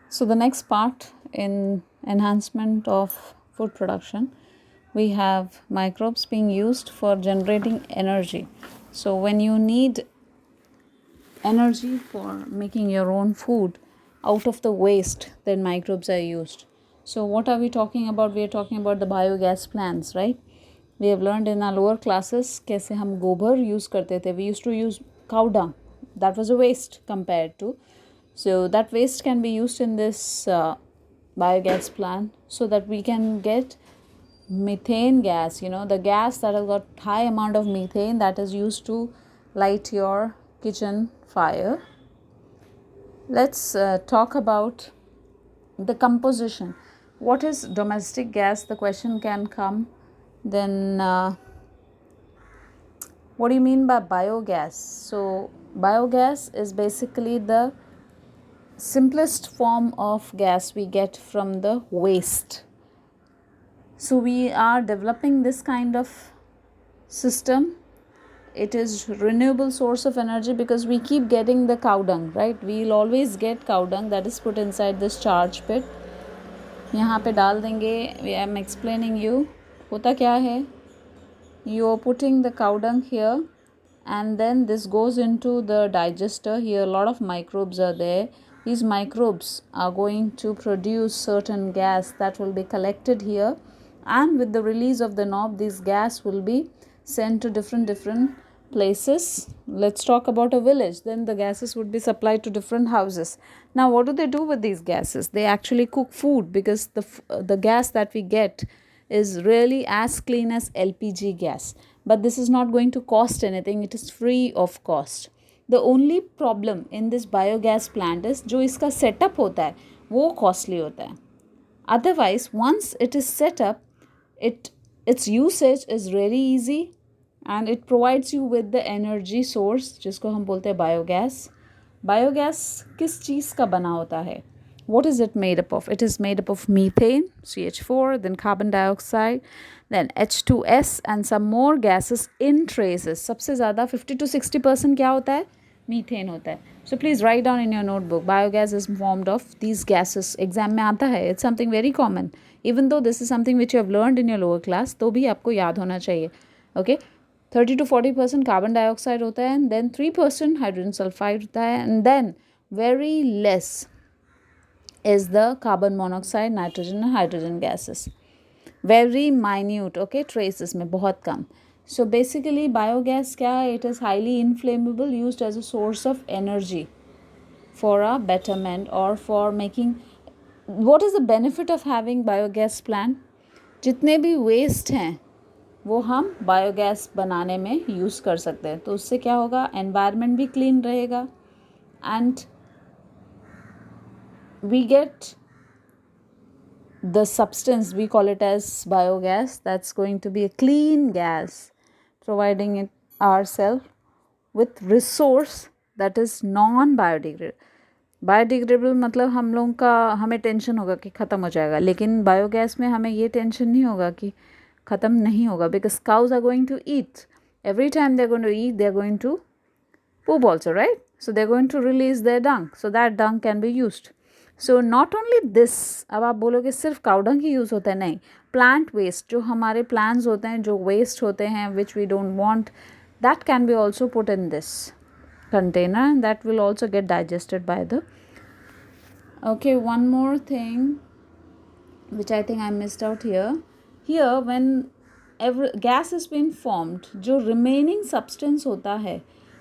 So the next part in enhancement of food production, we have microbes being used for generating energy. So when you need energy for making your own food out of the waste, then microbes are used. So what are we talking about? We are talking about the biogas plants, right? We have learned in our lower classes कैसे हम गोबर use करते थे. We used to use cow dung. That was a waste compared to. So that waste can be used in this biogas plant so that we can get methane gas, the gas that has got high amount of methane that is used to light your kitchen fire. Let's talk about the composition. What is domestic gas? The question can come. Then what do you mean by biogas? So biogas is basically the simplest form of gas we get from the waste. So we are developing this kind of system. It is renewable source of energy because we keep getting the cow dung, right? We'll always get cow dung that is put inside this charge pit. यहाँ पे डाल देंगे. I am explaining you. होता क्या है? You are putting the cow dung here, and then this goes into the digester. Here a lot of microbes are there. These microbes are going to produce certain gas that will be collected here, and with the release of the knob, this gas will be sent to different places. Let's talk about a village. Then the gases would be supplied to different houses. Now what do they do with these gases? They actually cook food, because the gas that we get is really as clean as LPG gas. But this is not going to cost anything. It is free of cost. The only problem in this biogas plant is जो इसका setup होता है वो costly होता है. Otherwise, once it is set up, its usage is really easy, and it provides you with the energy source जिसको हम बोलते हैं बायोगैस. बायोगैस किस चीज़ का बना होता है? What is it made up of? It is made up of methane, CH4, then carbon dioxide, then H2S, and some more gases in traces. सबसे ज़्यादा 50 to 60% क्या होता है? Methane होता है. So please write down in your notebook. Biogas is formed of these gases. Exam में आता है. It's something very common. Even though this is something which you have learned in your lower class, तो भी आपको याद होना चाहिए. Okay? 30 to 40% carbon dioxide होता है, and then 3% hydrogen sulfide होता है, and then very less is the carbon monoxide, nitrogen and hydrogen gases. Very minute, okay, traces में बहुत कम. So basically biogas क्या है? It is highly inflammable, used as a source of energy for a betterment or for making. What is the benefit of having biogas plant? जितने भी waste हैं वो हम biogas बनाने में यूज़ कर सकते हैं. तो उससे क्या होगा? एनवायरनमेंट भी क्लीन रहेगा, and we get the substance, we call it as biogas, that's going to be a clean gas, providing it ourselves with resource that is non biodegradable. Biodegradable मतलब हम लोगों का हमें टेंशन होगा कि ख़त्म हो जाएगा, लेकिन बायोगैस में हमें ये टेंशन नहीं होगा कि ख़त्म नहीं होगा, because cows are going to eat. Every time they're going to eat, they're going to poop also, right? So they're going to release their dung, so that dung can be used. So not only this, अब आप बोलोगे सिर्फ cow dung ही use होता है, नहीं. Plant waste, जो हमारे plants होते हैं, जो वेस्ट होते हैं which we don't want, that can be also put in this container, and that will also get digested by the. Okay, one more thing which I think I missed out here. Here when every gas has been formed, जो remaining substance होता है,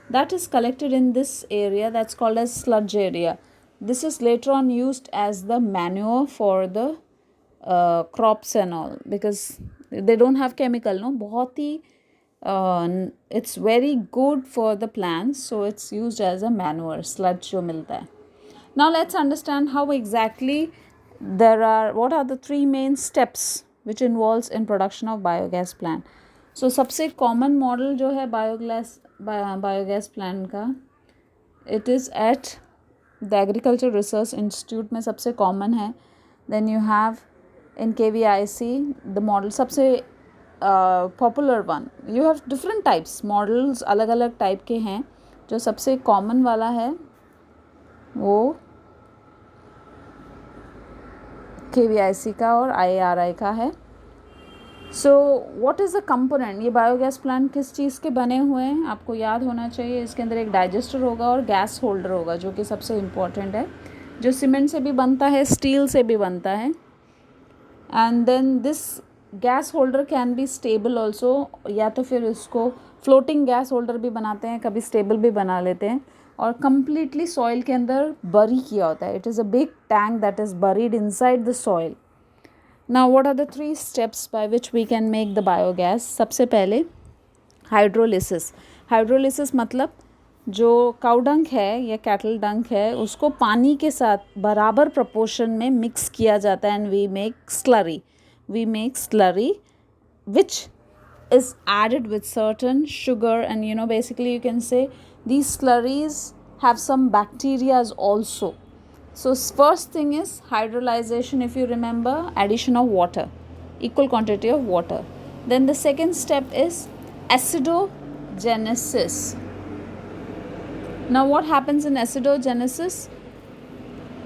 that is collected in this area, that's called as sludge area. This is later on used as the manure for the crops and all, because they don't have chemical, no, बहुत ही it's very good for the plants, so it's used as a manure, sludge जो मिलता है. Now let's understand how exactly what are the three main steps which involves in production of biogas plant. So सबसे common model जो है biogas plant का, it is at the Agriculture Research Institute में सबसे common है. Then you have in KVIC the model सबसे popular one. You have different types, models अलग अलग type के हैं. जो सबसे common वाला है वो KVIC का और IARI का है। So what is the component, ये बायोगैस प्लांट किस चीज़ के बने हुए हैं आपको याद होना चाहिए। इसके अंदर एक डाइजेस्टर होगा और गैस होल्डर होगा, जो कि सबसे इम्पॉर्टेंट है, जो सीमेंट से भी बनता है, स्टील से भी बनता है। And then this gas holder can be stable also, या तो फिर इसको फ्लोटिंग गैस होल्डर भी बनाते हैं, कभी स्टेबल भी बना लेते हैं, और कम्प्लीटली सॉइल के अंदर बरी किया होता है। It is a big tank that is buried inside the soil. Now what are the 3 steps by which we can make the biogas. सबसे पहले हाइड्रोलिसिस। हाइड्रोलिसिस मतलब जो काउ डंक है या कैटल डंक है उसको पानी के साथ बराबर प्रपोर्शन में मिक्स किया जाता है, and we make slurry which is added with certain sugar, and basically you can say these slurries have some bacteria also. So first thing is hydrolyzation, if you remember, addition of water, equal quantity of water. Then the second step is acidogenesis. Now what happens in acidogenesis?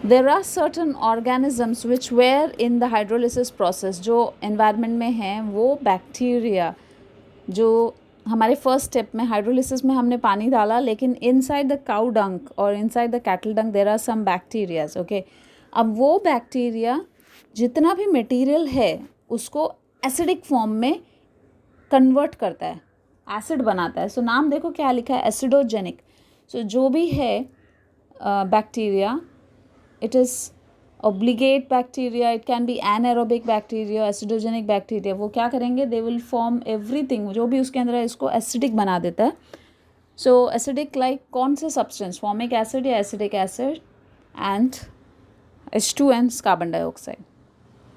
There are certain organisms which were in the hydrolysis process, जो environment में हैं, वो bacteria जो हमारे first step में hydrolysis में हमने पानी डाला, लेकिन इनसाइड द काउ डंक और inside the cattle dung there are some bacterias. Okay, अब वो बैक्टीरिया जितना भी मटेरियल है उसको एसिडिक फॉर्म में कन्वर्ट करता है, एसिड बनाता है। सो नाम देखो क्या लिखा है, एसिडोजेनिक। सो जो भी है bacteria, it is obligate bacteria, it can be anaerobic bacteria, acidogenic bacteria, वो क्या करेंगे, they will form everything, जो भी उसके अंदर है इसको acidic बना देता है। so acidic like कौन से substance, formic acid या acetic acid and H2 and carbon dioxide,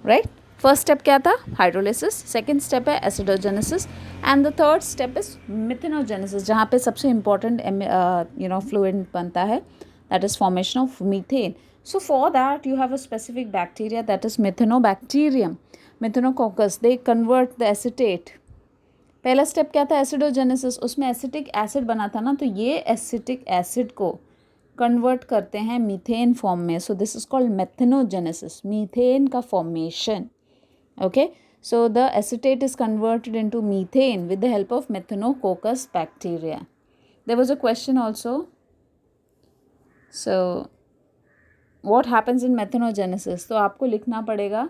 right? first step क्या था, hydrolysis, second step है acidogenesis, and the third step is methanogenesis, जहाँ पे सबसे important fluid बनता है, that is formation of methane. So for that you have a specific bacteria that is methanobacterium, methanococcus, they convert the acetate. पहला step क्या था, एसिडोजेनेसिस, उसमें acetic acid बना था ना, तो ये एसिटिक एसिड को कन्वर्ट करते हैं मीथेन फॉर्म में। So this is called methanogenesis, methane का formation. Okay, so the acetate is converted into methane with the help of methanococcus bacteria. There was a question also, so what happens in methanogenesis, तो आपको लिखना पड़ेगा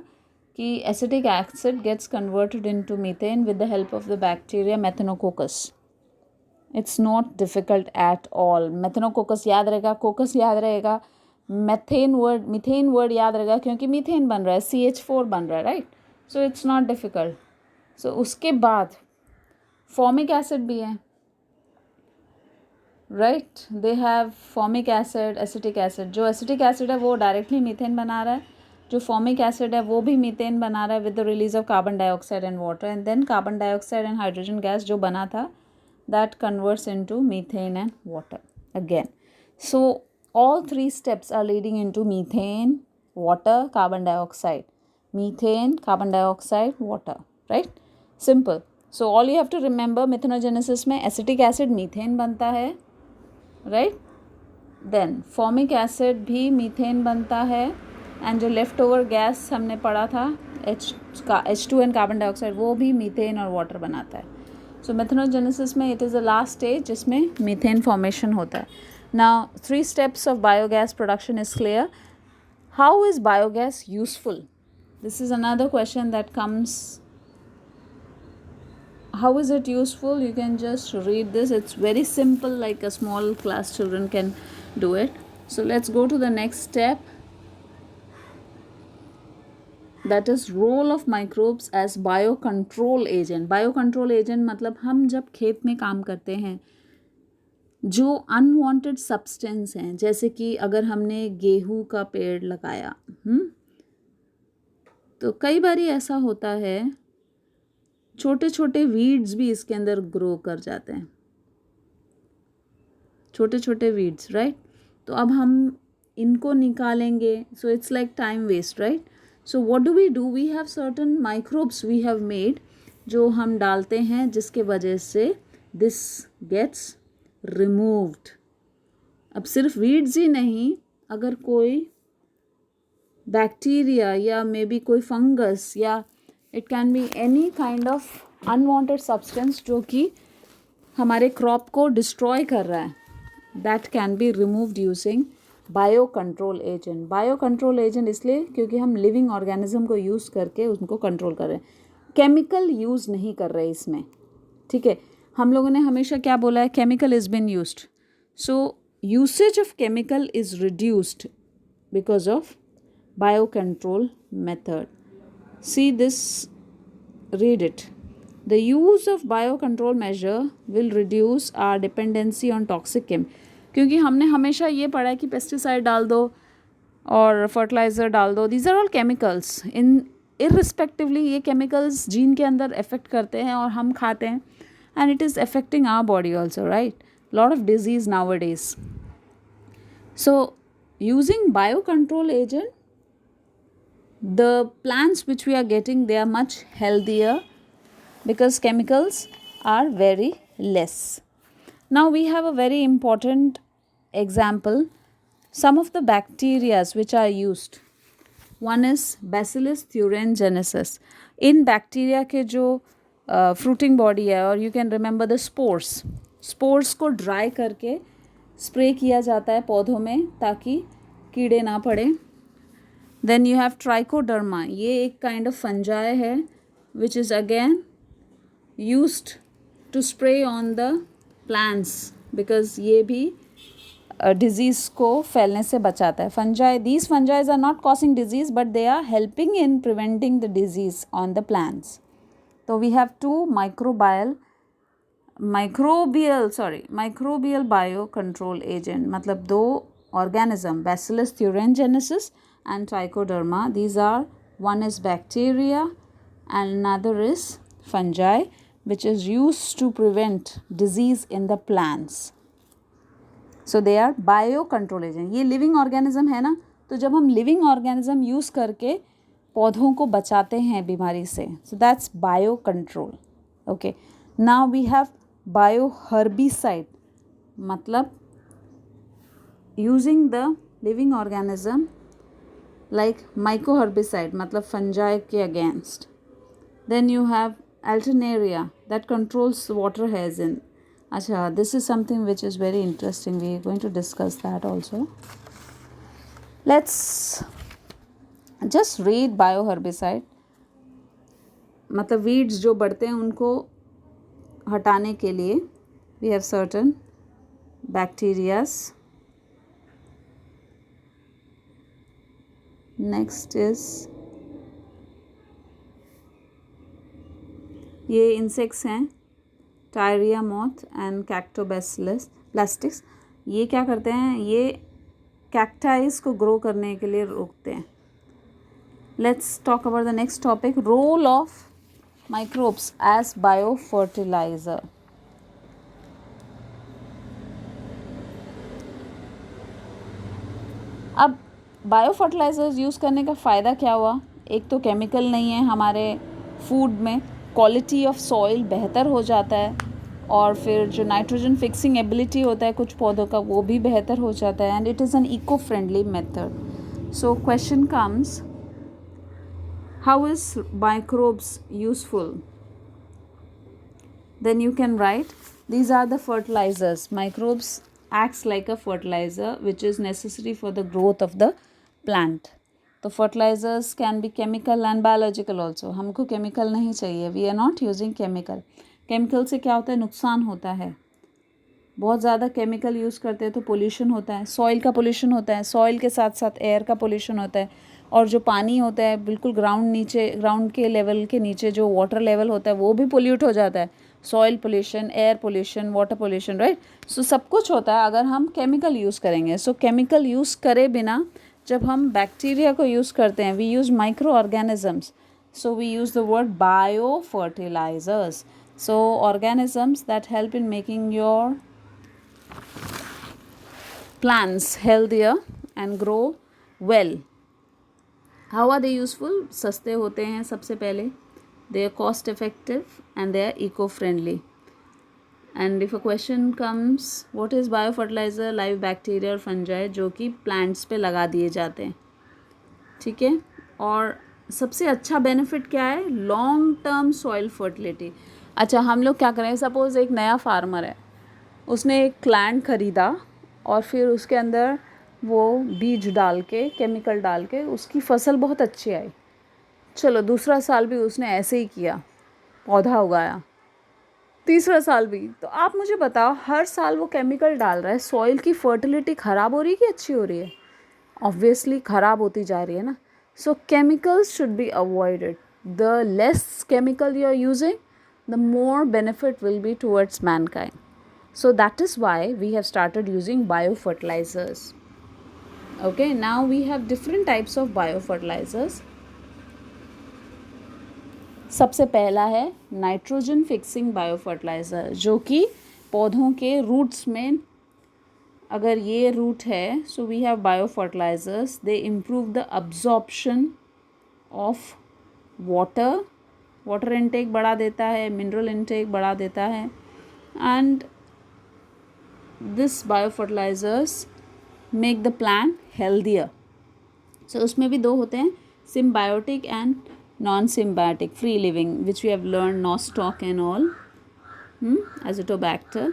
कि acetic acid gets converted into methane with the help of the bacteria methanococcus. It's not difficult at all. methanococcus याद रहेगा, coccus याद रहेगा, methane word याद रहेगा, क्योंकि मीथेन बन रहा है, CH4 बन रहा है, right? So it's not difficult. So उसके बाद फॉर्मिक एसिड भी है, right? They have formic acid, acetic acid. जो एसिटिक एसिड है वो डायरेक्टली मीथेन बना रहा है, जो फॉर्मिक एसिड है वो भी मीथेन बना रहा है with the release of carbon dioxide and water, and then carbon dioxide and hydrogen gas जो बना था that converts into methane and water again. So all 3 steps are leading into methane, water, carbon dioxide, methane, carbon dioxide, water, right? Simple. So all you have to remember, methanogenesis में acetic acid methane बनता है, right? Then formic acid भी methane बनता है, and जो leftover gas हमने पढ़ा था H2 and carbon dioxide, वो भी methane और water बनाता है। So methanogenesis में it is the last stage जिसमें methane formation होता है। Now 3 steps of biogas production is clear. How is biogas useful? This is another question that comes. How is it useful? You can just read this. It's very simple, like a small class children can do it. So let's go to the next step. That is role of microbes as biocontrol agent. Biocontrol agent मतलब हम जब खेत में काम करते हैं, जो unwanted substance हैं, जैसे कि अगर हमने गेहूं का पेड़ लगाया, तो कई बारी ऐसा होता है छोटे छोटे वीड्स भी इसके अंदर ग्रो कर जाते हैं, छोटे छोटे वीड्स, राइट? तो अब हम इनको निकालेंगे, so it's like time waste, right? So what do? We have certain microbes we have made जो हम डालते हैं, जिसके वजह से दिस गेट्स रिमूव्ड। अब सिर्फ वीड्स ही नहीं, अगर कोई बैक्टीरिया या मे बी कोई फंगस या it can be any kind of unwanted substance जो कि हमारे क्रॉप को डिस्ट्रॉय कर रहा है, that can be removed using bio control agent. Bio control agent इसलिए क्योंकि हम लिविंग ऑर्गेनिज्म को यूज़ करके उनको कंट्रोल कर रहे हैं, केमिकल यूज़ नहीं कर रहे इसमें. ठीक है, हम लोगों ने हमेशा क्या बोला है, chemical is been used. So usage of chemical is reduced because of bio control method. See this, read it. The use of biocontrol measure will reduce our dependency on toxic chem. क्योंकि हमने हमेशा ये पढ़ा है कि pesticide डाल दो और फर्टिलाइज़र डाल दो, दीज आर ऑल केमिकल्स. इन इररिस्पेक्टिवली ये केमिकल्स जीन के अंदर इफेक्ट करते हैं और हम खाते हैं, and it is affecting our body also, right. Lot of disease nowadays. So using bio control agent, the plants which we are getting, they are much healthier because chemicals are very less. Now we have a very important example. Some of the bacteria which are used, one is Bacillus thuringiensis. in bacteria के जो fruiting body है, और you can remember the spores को dry करके spray किया जाता है पौधों में ताकि कीड़े ना पड़े. Then you have trichoderma. ये एक kind of fungi है which is again used to spray on the plants because ये भी disease को फैलने से बचाता है. These fungi are not causing disease but they are helping in preventing the disease on the plants. So we have two microbial biocontrol agent, मतलब दो organism, Bacillus thuringiensis and trichoderma. These are, one is bacteria and another is fungi which is used to prevent disease in the plants. So they are biocontrol agent. ये living organism है ना, तो जब हम living organism use करके पौधों को बचाते हैं बीमारी से, so that's biocontrol. Okay, now we have bioherbicide, मतलब using the living organism like mycoherbicide, मतलब fungi के against. Then you have Alternaria that controls water hyacinth. अच्छा, this is something which is very interesting. We are going to discuss that also. Let's just read bioherbicide. मतलब weeds जो बढ़ते हैं उनको हटाने के लिए we have certain bacterias. Next is ये इंसेक्ट्स हैं, टायरिया मोथ एंड कैक्टोबैसिलस प्लास्टिक्स. ये क्या करते हैं, ये कैक्टाइस को ग्रो करने के लिए रोकते हैं. Let's talk about the next topic, role of microbes as bio fertilizer. अब बायो फर्टिलाइजर्स यूज़ करने का फ़ायदा क्या हुआ, एक तो केमिकल नहीं है हमारे फूड में, क्वालिटी ऑफ सॉइल बेहतर हो जाता है, और फिर जो नाइट्रोजन फिक्सिंग एबिलिटी होता है कुछ पौधों का वो भी बेहतर हो जाता है, and it is an eco friendly method. So question comes, how is microbes useful? Then you can write, these are the fertilizers. Microbes acts like a fertilizer which is necessary for the growth of the plant. तो fertilizers can be chemical and biological also. हमको chemical नहीं चाहिए, we are not using chemical. chemical से क्या होता है, नुकसान होता है. बहुत ज़्यादा chemical यूज़ करते हैं तो pollution होता है, soil का pollution होता है, soil के साथ साथ air का pollution होता है, और जो पानी होता है बिल्कुल ग्राउंड के लेवल के नीचे जो वाटर लेवल होता है वो भी पोल्यूट हो जाता है. Soil pollution, air pollution, water pollution, right. So सब कुछ होता है अगर हम केमिकल यूज़ करेंगे. सो केमिकल यूज़ करे बिना जब हम बैक्टीरिया को यूज़ करते हैं, we use micro organisms. So we use the word bio fertilizers. So organisms that help in making your plants healthier and grow well. How are they useful? सस्ते होते हैं सबसे पहले, they are cost effective and they are eco friendly. And if a question comes, what is biofertilizer? Live bacteria और fungi जो कि plants पे लगा दिए जाते हैं. ठीक है। और सबसे अच्छा बेनिफिट क्या है, लॉन्ग टर्म सॉइल फर्टिलिटी। अच्छा, हम लोग क्या करें, सपोज़ एक नया फार्मर है, उसने एक लैंड ख़रीदा और फिर उसके अंदर वो बीज डाल के, केमिकल डाल के उसकी फसल बहुत अच्छी आई। चलो दूसरा साल भी उसने ऐसे ही किया, पौधा उगाया, तीसरा साल भी। तो आप मुझे बताओ, हर साल वो केमिकल डाल रहा है, सॉइल की फर्टिलिटी ख़राब हो रही है कि अच्छी हो रही है? ऑब्वियसली ख़राब होती जा रही है ना। So chemicals should be avoided. The less chemical you are using, the more benefit will be towards mankind. So that is why we have started using biofertilizers. Okay, now we have different types of biofertilizers. सबसे पहला है nitrogen fixing biofertiliser, जो कि पौधों के roots में, अगर ये रूट है, so we have biofertilizers, they improve the absorption of water, water intake बढ़ा देता है, मिनरल इनटेक बढ़ा देता है, and this biofertilizers make the plant healthier. So उसमें भी दो होते हैं, symbiotic and non symbiotic, free living, which we have learn, nostoc and all, azotobacter.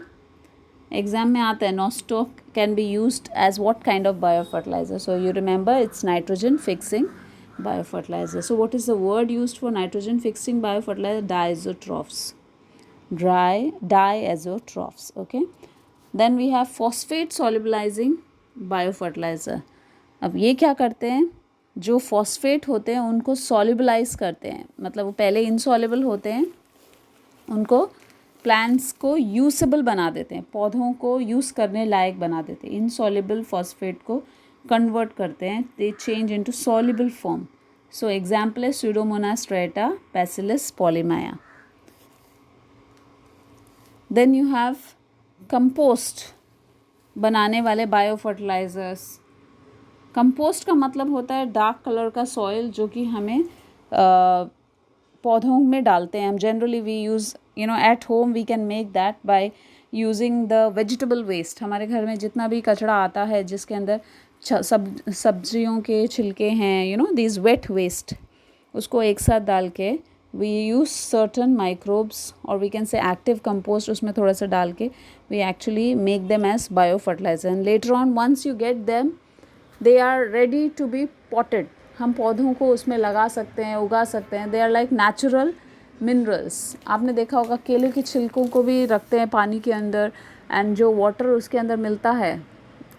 Exam में आता है, nostoc can be used as what kind of biofertilizer? So you remember it's nitrogen fixing biofertilizer. So what is the word used for nitrogen fixing biofertilizer? Diazotrophs. Diazotrophs. Okay. Then we have phosphate solubilizing biofertilizer. अब ये क्या करते हैं, जो phosphate होते हैं उनको सॉल्युबलाइज करते हैं, मतलब वो पहले इनसॉल्युबल होते हैं, उनको प्लांट्स को यूसेबल बना देते हैं, पौधों को यूज़ करने लायक बना देते हैं। इनसॉल्युबल फॉस्फेट को कन्वर्ट करते हैं, they change into soluble form. So example है pseudomonas striata, bacillus polymyxa. Then you have compost बनाने वाले बायोफर्टिलाइजर्स। कंपोस्ट का मतलब होता है डार्क कलर का सॉइल, जो कि हमें पौधों में डालते हैं हम। Generally we use, you know, at home we can make that by using the vegetable waste. हमारे घर में जितना भी कचरा आता है, जिसके अंदर सब्जियों के छिलके हैं, you know, this wet waste, उसको एक साथ डाल के वी यूज़ सर्टन माइक्रोब्स, और we can say active compost, उसमें थोड़ा सा डाल के we actually make them as bio fertilizer. And later on once you get them, they are ready to be potted. हम पौधों को उसमें लगा सकते हैं, उगा सकते हैं। They are like natural minerals. आपने देखा होगा केले के छिलकों को भी रखते हैं पानी के अंदर, एंड जो वाटर उसके अंदर मिलता है,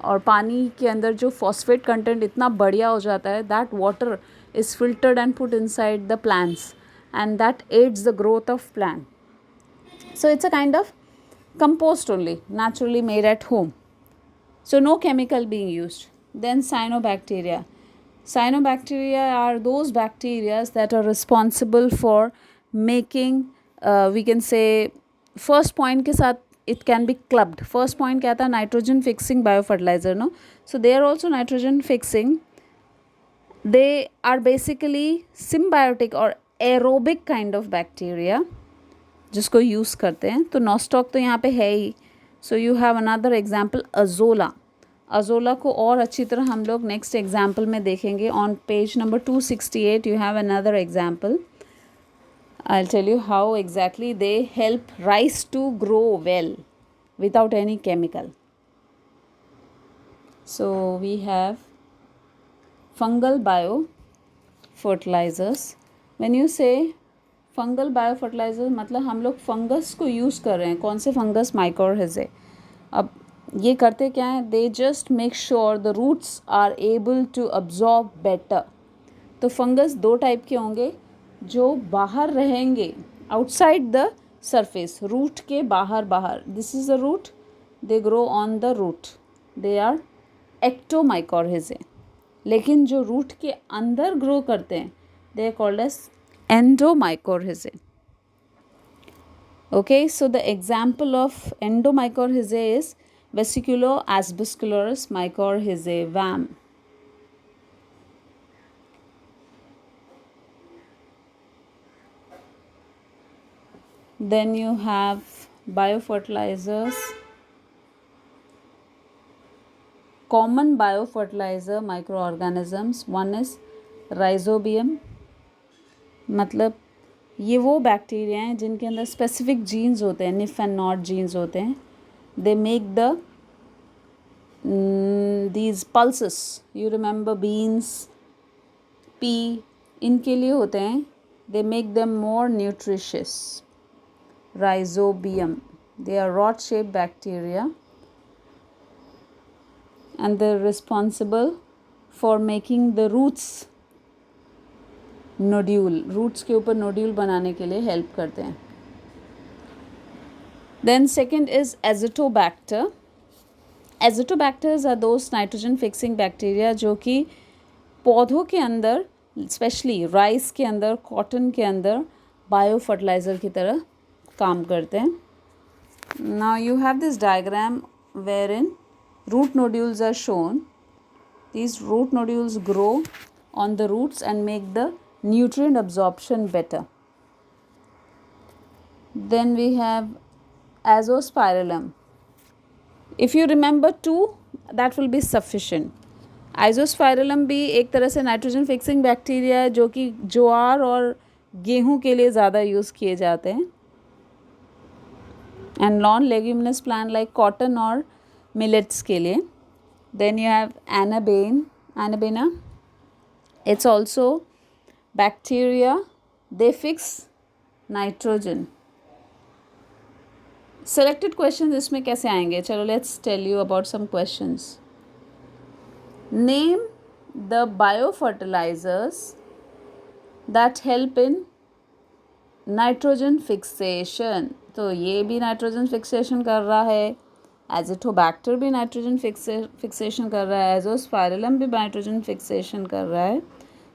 और पानी के अंदर जो फॉस्फेट कंटेंट इतना बढ़िया हो जाता है, that water is filtered and put inside the plants, and that adds the growth of plant. So it's a kind of compost only, naturally made at home. So no chemical being used. Then cyanobacteria. Cyanobacteria are those bacteria that are responsible for making, we can say, first point के साथ it can be clubbed. First point क्या था? Nitrogen fixing biofertilizer, no? So they are also nitrogen fixing. They are basically symbiotic or aerobic kind of bacteria जिसको use करते हैं। तो nostoc तो यहाँ पे है ही। So you have another example, azolla. Azolla को और अच्छी तरह हम लोग नेक्स्ट एग्जाम्पल में देखेंगे। On page number 268 you have another example. I will tell you how exactly they help rice to grow well without any chemical. So we have fungal bio fertilizers. When you say fungal biofertilizer, मतलब हम लोग fungus को use कर रहे हैं. कौन से fungus? माइकोरहिज़े. अब ये करते क्या है? They just make sure the roots are able to absorb better. तो फंगस दो टाइप के होंगे, जो बाहर रहेंगे, आउटसाइड द सरफेस, रूट के बाहर बाहर. This is the root, they grow on the root, they are ectomycorrhizae. लेकिन जो रूट के अंदर ग्रो करते हैं, they are called as endomycorrhizae. Okay, so the example of endomycorrhizae is vesiculoasbusculus mycorrhizae, VAM. Then you have biofertilizers. Common biofertilizer microorganisms. One is rhizobium मतलब ये वो bacteria हैं जिनके अंदर स्पेसिफिक जीन्स होते हैं, निफ एंड नॉट जीन्स होते हैं. दे make the these pulses, you remember beans, pea, इनके लिए होते हैं. they make them more nutritious. Rhizobium, they are rod shaped bacteria and they're responsible for making the roots nodule, roots के ऊपर nodule बनाने के लिए help करते हैं. Then second is Azotobacter. Azotobacters are those nitrogen fixing bacteria जो कि पौधों के अंदर, स्पेशली राइस के अंदर, कॉटन के अंदर बायो फर्टिलाइज़र की तरह काम करते हैं. Now you have this diagram wherein root nodules are shown. These root nodules grow on the roots and make the nutrient absorption better. Then we have Azospirillum. If you remember two, that will be sufficient. आइजोस्पायरलम भी एक तरह से nitrogen fixing bacteria है जो कि ज्वार और गेहूं के लिए ज़्यादा यूज़ किए जाते हैं. And non leguminous plant like cotton और मिलेट्स के लिए. Then you have anabaena. It's also bacteria. They fix nitrogen. Selected question इसमें कैसे आएंगे? चलो let's tell you about some questions. Name the biofertilizers that help in nitrogen fixation. तो ये भी नाइट्रोजन फिक्सेशन कर रहा है. एजिटोबैक्टर भी नाइट्रोजन फिक्सेशन कर रहा है. एजोस्पायरलम भी नाइट्रोजन फिक्सेशन कर रहा है.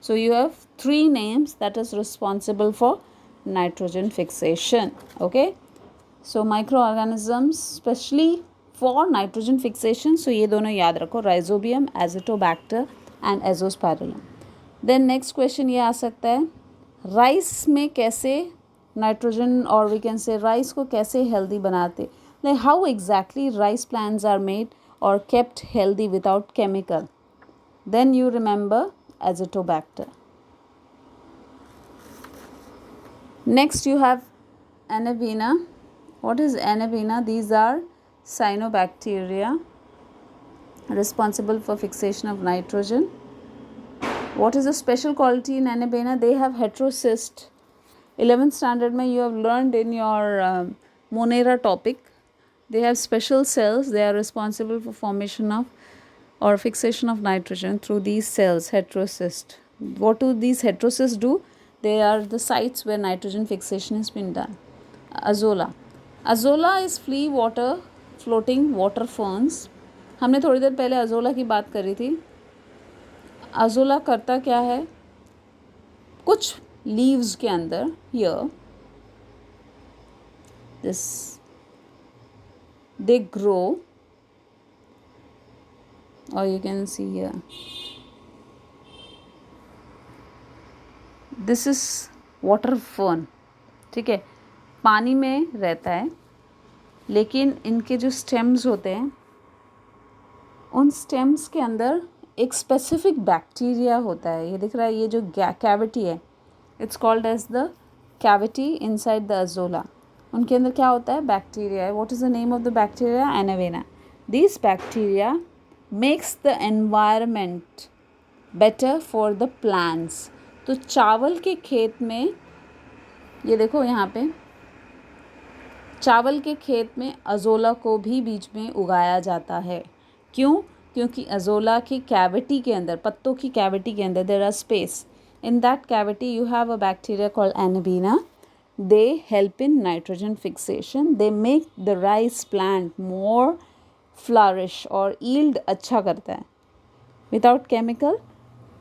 सो you have 3 names that is responsible for nitrogen fixation. Okay, so microorganisms specially for nitrogen fixation. So ये दोनों याद रखो, Rhizobium, Azotobacter and Azospirillum. Then next question ये आ सकता है, राइस में कैसे नाइट्रोजन और we can say राइस को कैसे हेल्दी बनाते. Like how exactly rice plants are made or kept healthy without chemical. Then you remember Azotobacter. Next you have Anabaena. What is Anabaena? These are cyanobacteria responsible for fixation of nitrogen. What is the special quality in Anabaena? They have heterocyst. 11th standard mein you have learned in your Monera topic. They have special cells. They are responsible for formation of or fixation of nitrogen through these cells, heterocyst. What do these heterocysts do? They are the sites where nitrogen fixation has been done. Azolla. Azolla is flea water floating water ferns. हमने थोड़ी देर पहले azolla की बात करी थी. Azolla करता क्या है, कुछ लीव्स के अंदर हियर दिस दे ग्रो और you can see here this is water fern. ठीक है, पानी में रहता है लेकिन इनके जो स्टेम्स होते हैं उन स्टेम्स के अंदर एक स्पेसिफिक बैक्टीरिया होता है. ये दिख रहा है, ये जो कैविटी है, it's called as the cavity inside the azolla. उनके अंदर क्या होता है, बैक्टीरिया है. What is the name of the bacteria? एनावेना. This bacteria makes the environment better for the plants. तो चावल के खेत में, ये देखो यहाँ पे, चावल के खेत में अजोला को भी बीच में उगाया जाता है. क्यों? क्योंकि अजोला की कैविटी के अंदर, पत्तों की कैविटी के अंदर there are space. In that cavity you have a bacteria called anabaena. They help in nitrogen fixation. They make the rice plant more flourish और यील्ड अच्छा करता है. Without chemical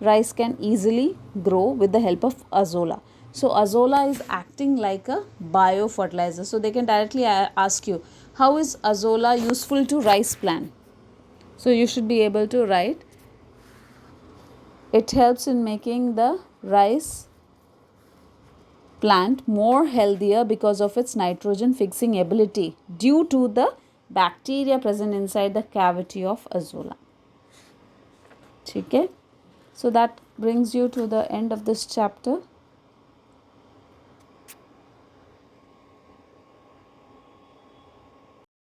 rice can easily grow with the help of azolla. So azolla is acting like a biofertilizer. So they can directly ask you, how is azolla useful to rice plant? So you should be able to write, it helps in making the rice plant more healthier because of its nitrogen fixing ability due to the bacteria present inside the cavity of azolla. ठीक है. So that brings you to the end of this chapter.